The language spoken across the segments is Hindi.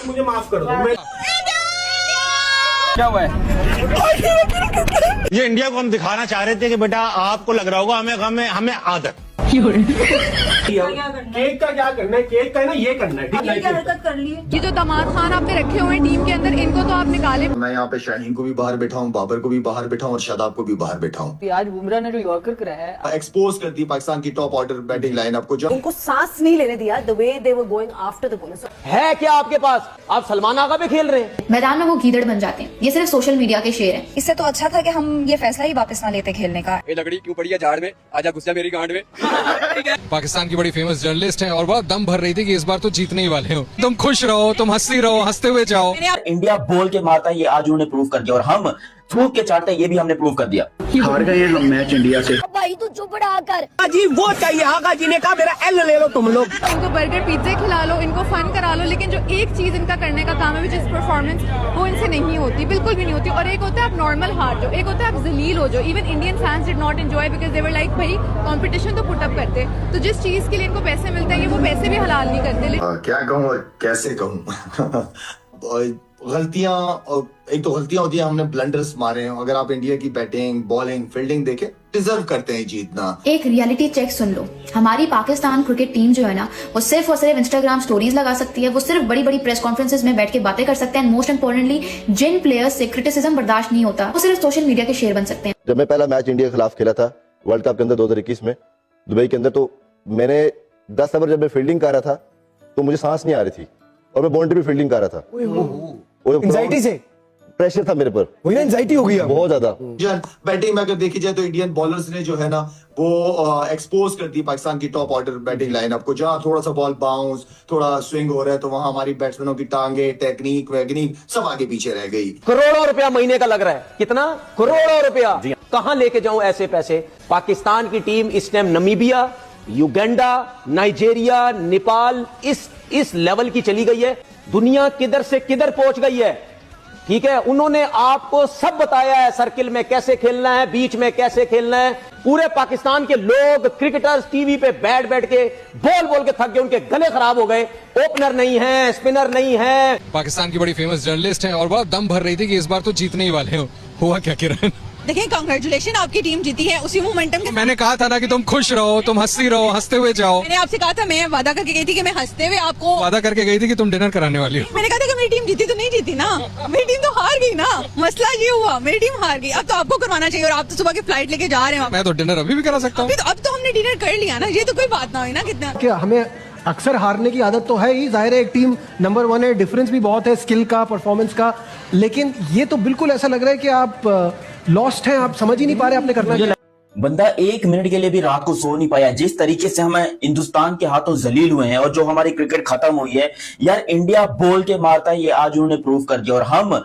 मुझे माफ कर दो। क्या हुआ है? ये इंडिया को हम दिखाना चाह रहे थे कि बेटा आपको लग रहा होगा हमें आदत। केक का क्या करना है, केक का है ना ये करना है, ठीक है? क्या हरकत कर ली है? ये जो दामाद खान आपने रखे हुए हैं टीम के अंदर, इनको तो आप निकाले। मैं यहाँ पे शाहीन को भी बाहर बैठा हूँ, बाबर को भी बाहर बैठा हूँ और शादाब को भी बाहर बैठा हूँ। आज बुमराह ने जो यॉर्कर कराया है, एक्सपोज कर दी पाकिस्तान की टॉप ऑर्डर बैटिंग लाइनअप को। जो उनको सांस नहीं लेने दिया, the way they were going after the bowlers. है क्या आपके पास? आप सलमान आगा पे खेल रहे हैं। मैदान में वो गीदड़ बन जाते हैं। ये सिर्फ सोशल मीडिया के शेर हैं। इससे तो अच्छा था कि हम ये फैसला ही वापस ना लेते खेलने का। ये लकड़ी क्यों पड़ी है झाड़ में, आजा गुस्सा मेरी गांड में। पाकिस्तान की बड़ी फेमस जर्नलिस्ट हैं और बहुत दम भर रही थी कि इस बार तो जीतने ही वाले हो। तुम खुश रहो, तुम हंसती रहो, हंसते हुए जाओ। इंडिया बोल के मारता है, ये आज उन्होंने प्रूव कर दिया, और हम थूक के चाटते हैं, ये भी हमने प्रूव कर दिया। हार गए हम मैच इंडिया से। भाई तू चुप रहा कर। जी वो चाहिए, आगा जी ने कहा मेरा एल ले लो तुम लोग। इनको बर्गर पिज्जे खिला लो, इनको फन करा लो, लेकिन जो एक चीज इनका करने का काम है विच इज परफॉर्मेंस, वो इनसे नहीं होती, बिल्कुल भी नहीं होती। और एक होता है आप नॉर्मल हार जाओ, एक होता है आप जलील हो जाओ। Even Indian fans did not enjoy because they were like भाई कंपटीशन तो पुट अप करते। तो जिस चीज के लिए इनको पैसे मिलते हैं, ये वो पैसे भी हलाल नहीं करते। क्या कहूँ और कैसे कहूँ। गलतियां, एक तो गलतियां होती है, हमने ब्लंडर्स मारे हैं। अगर आप इंडिया की बैटिंग, बॉलिंग, फील्डिंग देखें, डिजर्व करते हैं जीतना। एक रियलिटी चेक सुन लो। हमारी पाकिस्तान क्रिकेट टीम जो है ना, वो सिर्फ और सिर्फ इंस्टाग्राम स्टोरीज लगा सकती है। वो सिर्फ बड़ी बड़ी प्रेस कॉन्फ्रेंसेस में बैठ के बातें कर सकते हैं। मोस्ट इंपोर्टेंटली, जिन प्लेयर्स से क्रिटिसिज्म बर्दाश्त नहीं होता, वो सिर्फ सोशल मीडिया के शेर बन सकते हैं। जब मैं पहला मैच इंडिया के खिलाफ खेला था वर्ल्ड कप के अंदर 2021 में दुबई के अंदर, तो मैंने 10 ओवर जब मैं फील्डिंग कर रहा था तो मुझे सांस नहीं आ रही थी और मैं बाउंड्री भी फील्डिंग कर रहा था। एंजाइटी से प्रेशर था मेरे पर, वही ना, एंजाइटी हो गई बहुत ज्यादा। बैटिंग में अगर देखी जाए तो इंडियन बॉलर्स ने जो है ना वो एक्सपोज कर दी पाकिस्तान की टॉप ऑर्डर बैटिंग लाइनअप को। जहां थोड़ा सा बॉल बाउंस, थोड़ा स्विंग हो रहा है, तो वहां हमारी बैट्समैनों की टांगे, टेक्निक वैगनिक सब आगे पीछे रह गई। करोड़ों रुपया महीने का लग रहा है। कितना? करोड़ों रुपया। कहां लेके जाऊं ऐसे पैसे? पाकिस्तान की टीम इस time Namibia, Uganda, Nigeria, Nepal इस लेवल की चली गई है। दुनिया किधर से किधर पहुंच गई है, ठीक है? उन्होंने आपको सब बताया है, सर्किल में कैसे खेलना है, बीच में कैसे खेलना है। पूरे पाकिस्तान के लोग, क्रिकेटर्स टीवी पे बैठ के बोल के थक गए, उनके गले खराब हो गए। ओपनर नहीं है, स्पिनर नहीं है। पाकिस्तान की बड़ी फेमस जर्नलिस्ट हैं और बहुत दम भर रही थी कि इस बार तो जीतने ही वाले हो। हुआ क्या किरण? देखिए, कांग्रेचुलेशन, आपकी टीम जीती है। उसी मोमेंटम के मैंने कहा था ना कि तुम खुश रहो, तुम हंसती रहो, हंसते हुए जाओ। मैंने आपसे कहा था, मैं वादा करके गई थी कि मैं हंसते हुए आपको वादा करके गई थी कि तुम डिनर कराने वाली हो। मैंने कहा था कि मेरी टीम जीती तो नहीं जीती ना, मेरी टीम तो हार गई ना। मसला ये हुआ, मेरी टीम हार गई। अब तो आपको करवाना चाहिए, और आप तो सुबह की फ्लाइट लेके जा रहे हैं। मैं तो डिनर अभी भी करा सकता हूँ। अब तो हमने डिनर कर लिया ना, ये तो कोई बात ना हुई ना। कितना क्या हमें अक्सर हारने की आदत तो है ही, जाहिर है एक टीम नंबर 1 है, डिफरेंस भी बहुत है स्किल का, परफॉर्मेंस का। लेकिन ये तो बिल्कुल ऐसा लग रहा है कि आप लॉस्ट हैं, आप समझ ही नहीं पा रहे आपने करना क्या। बंदा 1 मिनट के लिए भी रात को सो नहीं पाया। जिस तरीके से हम हिंदुस्तान के हाथों जलील हुए हैं और जो हमारी क्रिकेट खत्म हुई है, यार इंडिया बोल के मारता है, ये आज उन्होंने प्रूव कर दिया, और हम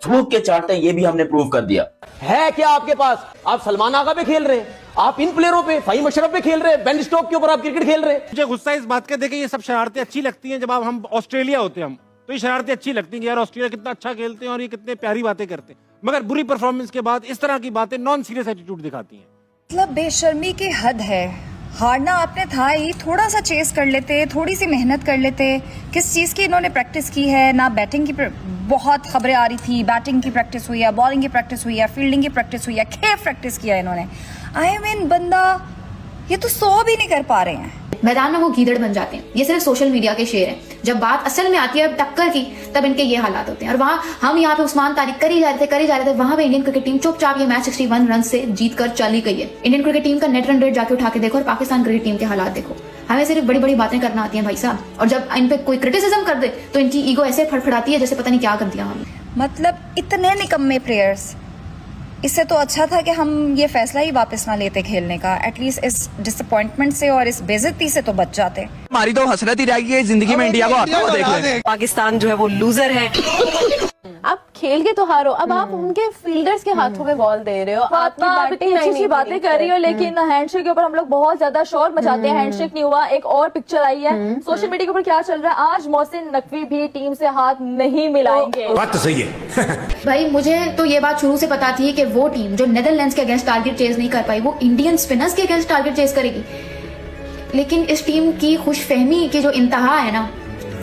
थूक के चाटते हैं, ये भी हमने प्रूव कर दिया। है क्या आपके पास? आप सलमान आगा पे खेल रहे हैं, आप इन प्लेयरों पे, फहीम अशरफ पे खेल रहे हैं, बेन स्टोक के ऊपर आप क्रिकेट खेल रहे हैं। मुझे गुस्सा इस बात का, देखिए ये सब शरारतें अच्छी लगती हैं। जब हम ऑस्ट्रेलिया होते हैं, हम तो ये शरारतें अच्छी लगती हैं कि यार ऑस्ट्रेलिया कितना अच्छा खेलते हैं और ये कितने प्यारी बातें करते हैं। मगर बुरी परफॉर्मेंस के बाद इस तरह की बातें नॉन सीरियस एटीट्यूड दिखाती हैं। मतलब बेशर्मी की हद है। हारना आपने था ही, थोड़ा सा चेस कर लेते, थोड़ी सी मेहनत कर लेते। किस चीज़ की इन्होंने प्रैक्टिस की है ना? बैटिंग की बहुत खबरें आ रही थी, बैटिंग की प्रैक्टिस हुई है, बॉलिंग की प्रैक्टिस हुई है, फील्डिंग की प्रैक्टिस हुई है, खेफ प्रैक्टिस किया है इन्होंने। आई मीन बंदा ये तो 100 भी नहीं कर पा रहे हैं। मैदान में वो गीदड़ बन जाते हैं। ये सिर्फ सोशल मीडिया के शेर हैं। जब बात असल में आती है टक्कर की, तब इनके ये हालात होते हैं। और वहाँ हम यहाँ पे उस्मान तारिक करी जा रहे थे, वहां पे इंडियन क्रिकेट टीम चुपचाप ये मैच 61 रन से जीत कर चली गई है। इंडियन क्रिकेट टीम का नेट रन रेट जाके उठा के देखो और पाकिस्तान क्रिकेट टीम के हालात देखो। हमें सिर्फ बड़ी बड़ी बातें करना आती हैं भाई साहब, और जब इन पे कोई क्रिटिसिज्म कर दे तो इनकी ईगो ऐसे फड़फड़ाती है जैसे पता नहीं क्या कर दिया हमने। मतलब इतने निकम्मे प्लेयर्स। इससे तो अच्छा था कि हम ये फैसला ही वापस ना लेते खेलने का। एटलीस्ट इस डिसअपॉइंटमेंट से और इस बेइज्जती से तो बच जाते। हमारी तो हसरत ही रह गई है जिंदगी में, इंडिया को आता हुआ देख लें। पाकिस्तान जो है वो लूजर है। आप खेल के तो हारो, अब आप उनके फील्डर्स के हाथों में बॉल दे रहे हो। आप इतनी अच्छी बातें कर रही हो, लेकिन हैंडशेक के ऊपर हम लोग बहुत ज्यादा शोर मचाते हैं। हैंडशेक नहीं हुआ। एक और पिक्चर आई है सोशल मीडिया के ऊपर, क्या चल रहा है? आज मोहसिन नकवी भी टीम से हाथ नहीं मिलाएंगे। बात तो सही है। भाई मुझे तो ये बात शुरू से पता थी कि वो टीम जो नेदरलैंड्स के अगेंस्ट टारगेट चेज नहीं कर पाई, वो इंडियन स्पिनर्स के अगेंस्ट टारगेट चेज करेगी। लेकिन इस टीम की खुशफहमी की जो इंतहा है ना,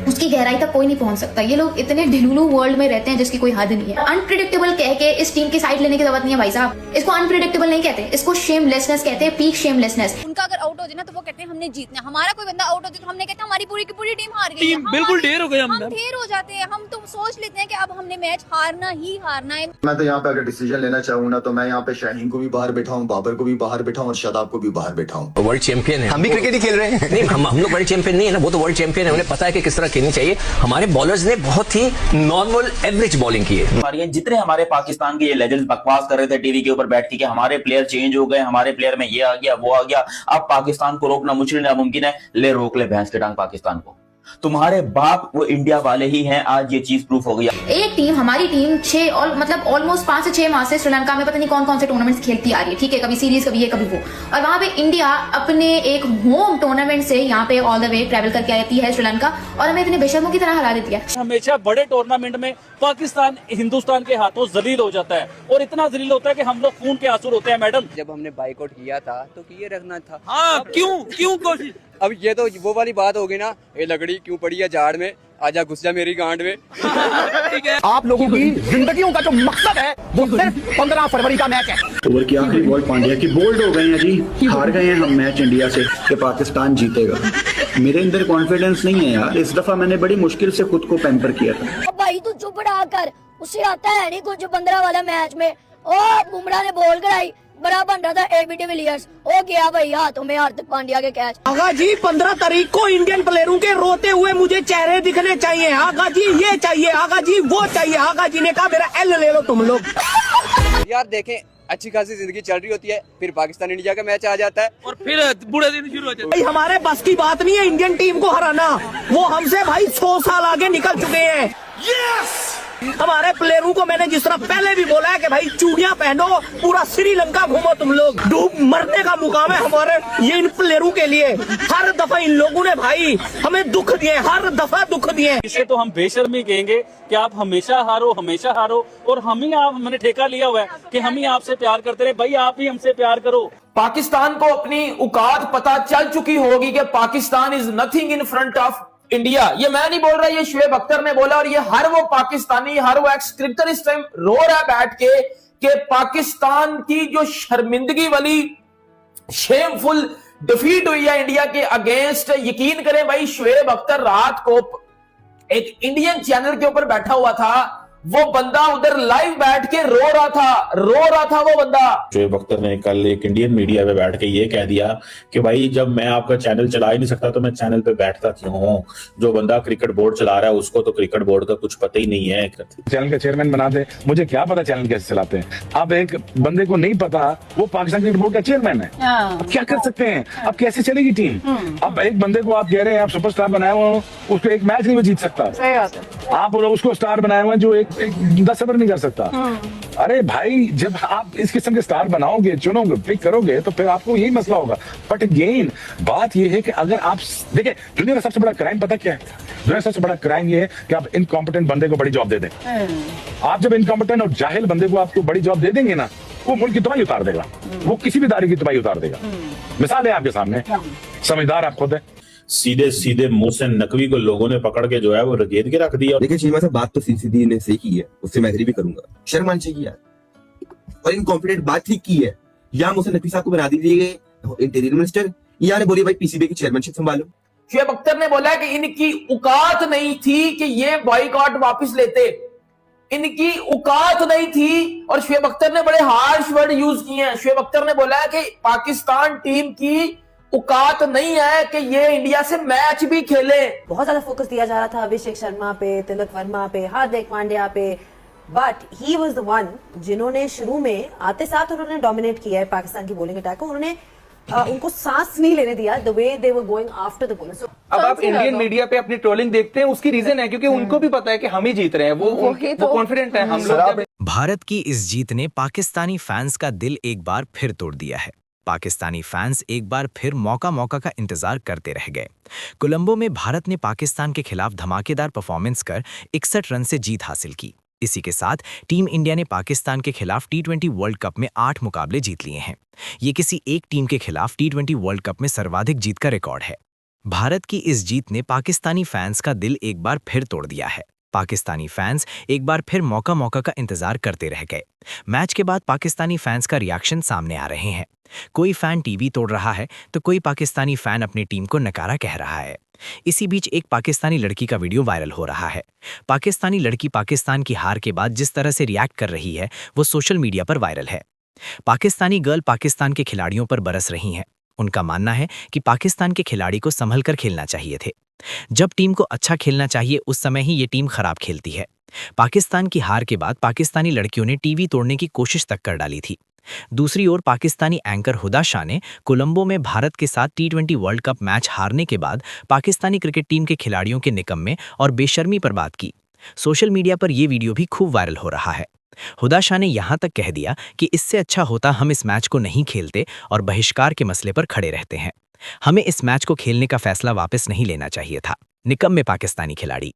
उसकी गहराई तक कोई नहीं पहुंच सकता। ये लोग इतने ढिलुलू वर्ल्ड में रहते हैं जिसकी कोई हद नहीं है। अनप्रिडिक्टेबल कह के इस टीम की साइड लेने की जरूरत नहीं है भाई साहब। इसको अनप्रिडिक्टेबल नहीं कहते, इसको शेमलेसनेस कहते हैं, पीक शेमलेसनेस। उनका अगर आउट हो जाए ना तो वो कहते हैं हमने जीतना, हमारा कोई बंदा आउट हो जाए तो हमने कहते हैं हमारी पूरी की पूरी टीम हार गई है। बिल्कुल ढेर हो गए हम ढेर हो जाते हैं, हम तो सोच लेते हैं कि अब हमने मैच हारना ही हारना है। मैं तो यहाँ पे अगर डिसीजन लेना चाहूँ ना तो मैं यहाँ पे शाहीन को भी बाहर बैठाऊँ, बाबर को भी बाहर बैठाऊँ और शादाब को भी बाहर बैठाऊँ। वर्ल्ड चैंपियन है, हम भी क्रिकेट ही खेल रहे हैं। नहीं हम लोग वर्ल्ड चैंपियन नहीं है ना, वो तो वर्ल्ड चैंपियन है, उन्हें पता है कि किस तरह खेलनी चाहिए। हमारे बॉलर्स ने बहुत ही नॉर्मल एवरेज बॉलिंग की है। जितने हमारे पाकिस्तान के ये लेजेंड्स बकवास कर रहे थे टीवी के ऊपर बैठ के कि हमारे प्लेयर चेंज हो गए, हमारे प्लेयर में ये आ गया वो आ गया, अब पाकिस्तान को रोकना मुश्किल नामुमकिन है। ले रोक ले भैंस के टांग पाकिस्तान को, तुम्हारे बाप वो इंडिया वाले ही हैं। आज ये चीज प्रूफ हो गई। एक टीम, हमारी टीम 6 और मतलब ऑलमोस्ट 5 से 6 माह से श्रीलंका में पता नहीं कौन कौन से टूर्नामेंट्स खेलती आ रही है, ठीक है, कभी सीरीज कभी ये कभी वो, और वहां पे इंडिया अपने एक होम टूर्नामेंट से यहाँ पे ऑल द वे ट्रैवल करके आती है श्रीलंका और हमें इतने बेशर्मों की तरह हरा देती है। हमेशा बड़े टूर्नामेंट में पाकिस्तान हिंदुस्तान के हाथों जलील हो जाता है और इतना जलील होता है कि हम लोग खून के आंसू रोते हैं। मैडम जब हमने बाइकआउट किया था तो किए रखना था। हाँ, क्यों कोशिश। अब ये तो वो वाली बात होगी ना, ये लकड़ी क्यों पड़ी है झाड़ में, आजा घुस जा मेरी गांड में। ठीक है, आप लोगों की जिंदगियों का जो मकसद है वो सिर्फ 15 फरवरी का मैच है। ओवर की आखिरी बॉल पांड्या की बोल्ड हो गए हैं जी, हार गए हैं हम मैच इंडिया से कि पाकिस्तान जीतेगा। मेरे अंदर कॉन्फिडेंस नहीं है यार, इस दफा मैंने बड़ी मुश्किल से खुद को पैम्पर किया था। भाई तू चुप रहा कर, उसे आता है नहीं कुछ 15 वाला मैच में। और बुमराह ने बॉल कराई, बड़ा बन रहा था एबी डिविलियर्स, हो गया भाई हाथों में हार्दिक पांड्या के कैच। आगा जी 15 तारीख को इंडियन प्लेयरों के रोते हुए मुझे चेहरे दिखने चाहिए। आगा जी ये चाहिए, आगा जी वो चाहिए। आगा जी ने कहा मेरा एल ले लो तुम लोग। यार देखें, अच्छी खासी जिंदगी चल रही होती है, फिर पाकिस्तान इंडिया का मैच आ जाता है और फिर बुरे दिन शुरू हो जाते हैं। भाई हमारे बस की बात नहीं है इंडियन टीम को हराना, वो हमसे भाई 100 साल आगे निकल चुके हैं। यस, हमारे प्लेयरों को मैंने जिस तरह पहले भी बोला है कि भाई चूड़ियां पहनो, पूरा श्रीलंका घूमो तुम लोग, डूब मरने का मुकाम है हमारे ये इन प्लेयरों के लिए। हर दफा इन लोगों ने भाई हमें दुख दिए, हर दफा दुख दिए। इसे तो हम बेशर्मी कहेंगे कि आप हमेशा हारो और हम ही आप हमने ठेका लिया हुआ है कि हम ही आपसे प्यार करते रहे। भाई आप ही हमसे प्यार करो। पाकिस्तान को अपनी औकात पता चल चुकी होगी कि Pakistan is nothing in front of India. ये मैं नहीं बोल रहा, ये शुएब अख्तर ने बोला और ये हर वो पाकिस्तानी, हर वो एक्स क्रिकेटर इस टाइम रो रहा है बैठ के कि पाकिस्तान की जो शर्मिंदगी वाली शेमफुल डिफीट हुई है इंडिया के अगेंस्ट। यकीन करें भाई, शुएब अख्तर रात को एक इंडियन चैनल के ऊपर बैठा हुआ था, वो बंदा उधर लाइव बैठ के रो रहा था वो बंदा। शुएब अख्तर ने कल एक इंडियन मीडिया पे बैठ के ये कह दिया कि भाई जब मैं आपका चैनल चला ही नहीं सकता तो मैं चैनल पे बैठता क्यों हूँ। जो बंदा क्रिकेट बोर्ड चला रहा है उसको तो क्रिकेट बोर्ड का कुछ पता ही नहीं है। चैनल का चेयरमैन बना दे, मुझे क्या पता चैनल कैसे चलाते हैं। अब एक बंदे को नहीं पता वो पाकिस्तान क्रिकेट बोर्ड का चेयरमैन है, अब क्या कर सकते हैं, अब कैसे चलेगी टीम। अब एक बंदे को आप कह रहे हैं आप सुपरस्टार बनाए हुए हो, उसको एक मैच नहीं जीत सकता। आप उसको स्टार बनाए हुए जो एक 10 ओवर नहीं कर सकता। अरे भाई जब आप इस किस्म के स्टार बनाओगे, चुनोगे, पिक करोगे तो फिर आपको यही मसला होगा। बट अगेन बात यह है कि अगर आप देखें, दुनिया का सबसे बड़ा क्राइम पता क्या है? दुनिया का सबसे बड़ा क्राइम ये है कि आप इनकॉम्पिटेंट बंदे को बड़ी जॉब दे दें। आप जब इनकॉम्पिटेंट और जाहिल बंदे को आपको बड़ी जॉब दे देंगे ना, वो मुल्क की तबाही उतार देगा, वो किसी भी दायरे की तबाही उतार देगा। मिसाल है आपके सामने, समझदार आप खुद है। सीधे मोहसिन नकवी को लोगों ने पकड़ के जो है वो रगेद के रख दिया। देखिए चीमा साहब, बात तो सीधी ने सही की है, उससे मैं एग्री भी करूंगा, शर्म आनी चाहिए यार। और इनकॉम्पिटेंट बात ठीक की है, या मोहसिन नकवी साहब को बना दीजिए इंटीरियर मिनिस्टर, या ने बोलिए भाई पीसीबी की चेयरमैनशिप संभालो। शुएब अख्तर ने बोला कि इनकी औकात नहीं थी कि ये बॉयकॉट वापस लेते, इनकी औकात नहीं थी। और शुएब अख्तर ने बड़े हार्श वर्ड यूज किए हैं। शुएब अख्तर ने बोला है कि पाकिस्तान टीम की औकात नहीं है कि ये इंडिया से मैच भी खेले। बहुत ज्यादा फोकस दिया जा रहा था अभिषेक शर्मा पे, तिलक वर्मा पे, हार्दिक पांड्या पे, but he was the one जिन्होंने शुरू में आते साथ उन्होंने डोमिनेट किया है पाकिस्तान की बॉलिंग अटैक को। उन्होंने उनको सांस नहीं लेने दिया, the way they were going after the ball. अब आप इंडियन मीडिया पे अपनी ट्रोलिंग देखते हैं, उसकी रीजन है क्योंकि उनको भी पता है कि हम ही जीत रहे हैं, वो कॉन्फिडेंट है हम लोग। भारत की इस जीत ने पाकिस्तानी फैंस का दिल एक बार फिर तोड़ दिया है। पाकिस्तानी फैंस एक बार फिर मौका का इंतजार करते रह गए। कोलंबो में भारत ने पाकिस्तान के खिलाफ धमाकेदार परफॉर्मेंस कर 61 रन से जीत हासिल की। इसी के साथ टीम इंडिया ने पाकिस्तान के खिलाफ T20 वर्ल्ड कप में 8 मुकाबले जीत लिए हैं। ये किसी एक टीम के खिलाफ T20 वर्ल्ड कप में सर्वाधिक जीत का रिकॉर्ड है। भारत की इस जीत ने पाकिस्तानी फैंस का दिल एक बार फिर तोड़ दिया है। पाकिस्तानी फैंस एक बार फिर मौका का इंतजार करते रह गए। मैच के बाद पाकिस्तानी फैंस का रिएक्शन सामने आ रहे हैं। कोई फैन टीवी तोड़ रहा है तो कोई पाकिस्तानी फैन अपनी टीम को नकारा कह रहा है। इसी बीच एक पाकिस्तानी लड़की का वीडियो वायरल हो रहा है। पाकिस्तानी लड़की पाकिस्तान की हार के बाद जिस तरह से रिएक्ट कर रही है वो सोशल मीडिया पर वायरल है। पाकिस्तानी गर्ल पाकिस्तान के खिलाड़ियों पर बरस रही हैं। उनका मानना है कि पाकिस्तान के खिलाड़ी को संभल कर खेलना चाहिए थे। जब टीम को अच्छा खेलना चाहिए उस समय ही ये टीम खराब खेलती है। पाकिस्तान की हार के बाद पाकिस्तानी लड़कियों ने टीवी तोड़ने की कोशिश तक कर डाली थी। दूसरी ओर पाकिस्तानी एंकर हुदा शाह ने कोलंबो में भारत के साथ T20 वर्ल्ड कप मैच हारने के बाद पाकिस्तानी क्रिकेट टीम के खिलाड़ियों के निकम्मे और बेशर्मी पर बात की। सोशल मीडिया पर यह वीडियो भी खूब वायरल हो रहा है। हुदा शाह ने यहां तक कह दिया कि इससे अच्छा होता हम इस मैच को नहीं खेलते और बहिष्कार के मसले पर खड़े रहते हैं। हमें इस मैच को खेलने का फैसला वापस नहीं लेना चाहिए था। निकम्मे पाकिस्तानी खिलाड़ी।